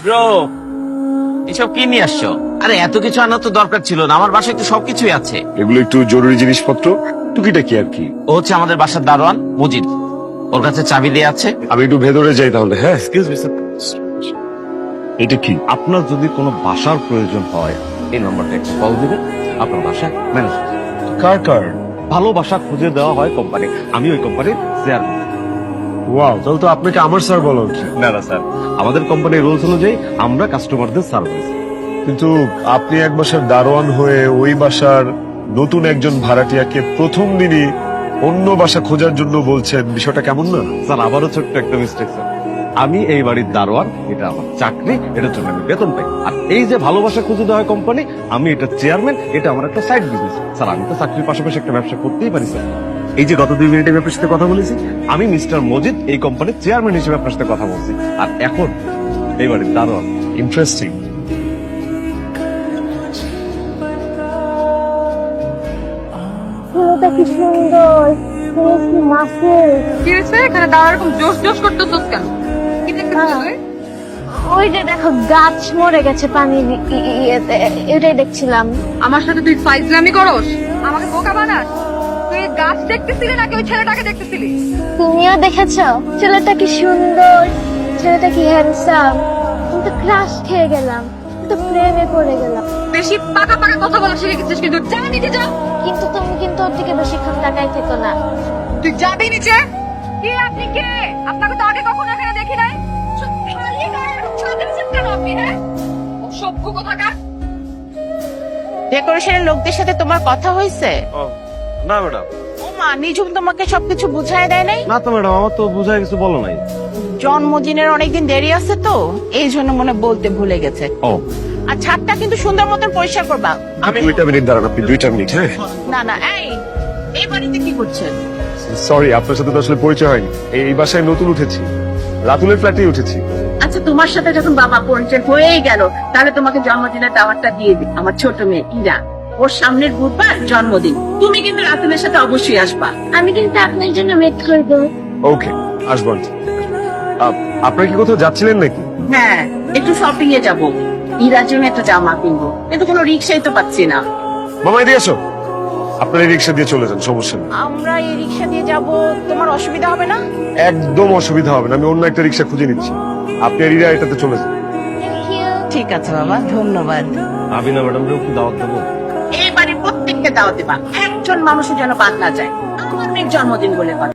Bro, এসব কি নিয়ে আসছো? আরে এত কিছু আনার তো দরকার ছিল না, আমার বাসায় তো সবকিছুই আছে। এগুলো একটু জরুরি জিনিসপত্র, টুকিটাকি আর কি। ও হচ্ছে আমাদের বাসার দারোয়ান মজিদ, ওর কাছে চাবি দিয়ে আছে। আমি একটু ভেতরে যাই তাহলে। হ্যাঁ, এক্সকিউজ মি স্যার, এটা কি? আপনার যদি কোনো বাসার প্রয়োজন হয় এই নম্বরটা একটু কল দিবেন, আপনার বাসা ম্যানেজ। কার কার? ভালো বাসা খুঁজে দেওয়া হয় কোম্পানি, আমি ওই কোম্পানির চেয়ারম্যান। ওয়াও, তাহলে তো আপনাকে আমার স্যার বলা উচিত। না না স্যার, আমাদের কোম্পানির রুলস অনুযায়ী আমরা কাস্টমারদের সার্ভিস। কিন্তু আপনি এক বাসার দারোয়ান হয়ে ওই বাসার নতুন একজন ভাড়াটিয়াকে প্রথম দিনই অন্য বাসা খোঁজার জন্য বলছেন, বিষয়টা কেমন না? স্যার আবারও ছোট্ট একটা মিস্টেক স্যার, আমি এই বাড়ির দারোয়ান, এটা আমার চাকরি, এটার জন্য আমি বেতন পাই। আর এই যে ভালোবাসা খুঁজে দেওয়া হয় কোম্পানি, আমি এটা চেয়ারম্যান, এটা আমার একটা সাইড বিজনেস। স্যার আমি তো চাকরির পাশাপাশি একটা ব্যবসা করতেই পারি স্যার। এই যে গত 2 মিনিটে আপনার সাথে কথা বলেছি, আমি মিস্টার মজিদ এই কোম্পানির চেয়ারম্যান হিসেবে আপনার সাথে কথা বলছি, আর এখন এই বাড়ির দারোয়ান। ইন্টারেস্টিং। ফুলটা কি সুন্দর, কি মাসের। কি হয়েছে? এখানে দাঁড়া এরকম জোশ জোশ করতেছস কেন? কি দেখতেছিস তুই? ওই যে দেখো গাছ মরে গেছে পানির ইয়েতে, এটাই দেখছিলাম। আমার সাথে তুই ফাইজলামি করস? আমাকে বোকা বানাস? তুই এই গাছ দেখতেছিলি নাকি ওই ছেলেটাকে দেখতেছিলি? তুমিও দেখেছো ছেলেটা কি সুন্দর, ছেলেটা কি হ্যান্ডসাম। আমি তো ক্রাশ খেয়ে গেলাম, আমি তো প্রেমে পড়ে গেলাম। বেশি পাকা পাকা কথা বলা শিখে গেছিস, কিন্তু যা নিচে যা। কিন্তু তুমি কিন্তু ওর দিকে বেশিক্ষণ তাকাই থেকো না। তুই যাবি নিচে। কি আপনি কে? আপনাকে তো আগে কখনো এখানে দেখি নাই। খালি গায়ে এরকম ছাদে আছেন কেন আপনি, হ্যাঁ? অসভ্য কোথাকার। ডেকোরেশনের লোকদের সাথে তোমার কথা হয়েছে? না ম্যাডাম। ও মা, নিজুম তোমাকে সবকিছু বুঝায় দেয় নাই? না তো ম্যাডাম, আমার তো বুঝায় কিছু বলো নাই। জন্মদিনের অনেকদিন দেরি আছে তো, এই জন্য মনে হয় বলতে ভুলে গেছে। ও আর ছাদটা কিন্তু সুন্দর মতন পরিষ্কার করবা। আমি 2 মিনিট দাঁড়ান, আপনি 2 মিনিট। হ্যাঁ, না না, এই বাড়িতে কি করছেন? সরি, আপনার সাথে তো আসলে পরিচয় হয়নি। এই বাসায় নতুন উঠেছি, রাতুলের ফ্ল্যাটেই উঠেছি। আচ্ছা, তোমার সাথে যখন বাবা পরিচয় হয়েই গেল, তাহলে তোমাকে জন্মদিনের দাওয়াতটা দিয়ে দিই। আমার ছোট মেয়ে ইরা, ওর সামনের বুধবার জন্মদিন, তুমি কিন্তু রাতুলের সাথে অবশ্যই আসবা। আমি কিন্তু আপনার জন্য ওয়েট করবো। ওকে, আসবো আন্টি। আপনারা কি কোথাও যাচ্ছিলেন নাকি? হ্যাঁ, একটু শপিং এ যাবো, ইরার জন্য একটা জামা কিনবো, কিন্তু কোনো রিক্সাই তো পাচ্ছি না। মামা এদিকে আসো। আপনার এই রিক্সা দিয়ে চলে যান, সমস্যা নেই। আমরা এই রিক্সা দিয়ে যাব, তোমার অসুবিধা হবে না? একদম অসুবিধা হবে না, আমি অন্য একটা রিক্সা খুঁজে নিচ্ছি। আপনি আর ইরা এটাতে চলে যান। Thank you. ঠিক আছে বাবা, ধন্যবাদ। আমি না ম্যাডাম একটু দাওয়াত দেবো। এই বাড়ির প্রত্যেককে দাওয়াত দেবা, একজন মানুষের যেন বাদ না যায়। আমার মেয়ের জন্মদিন বলে কথা।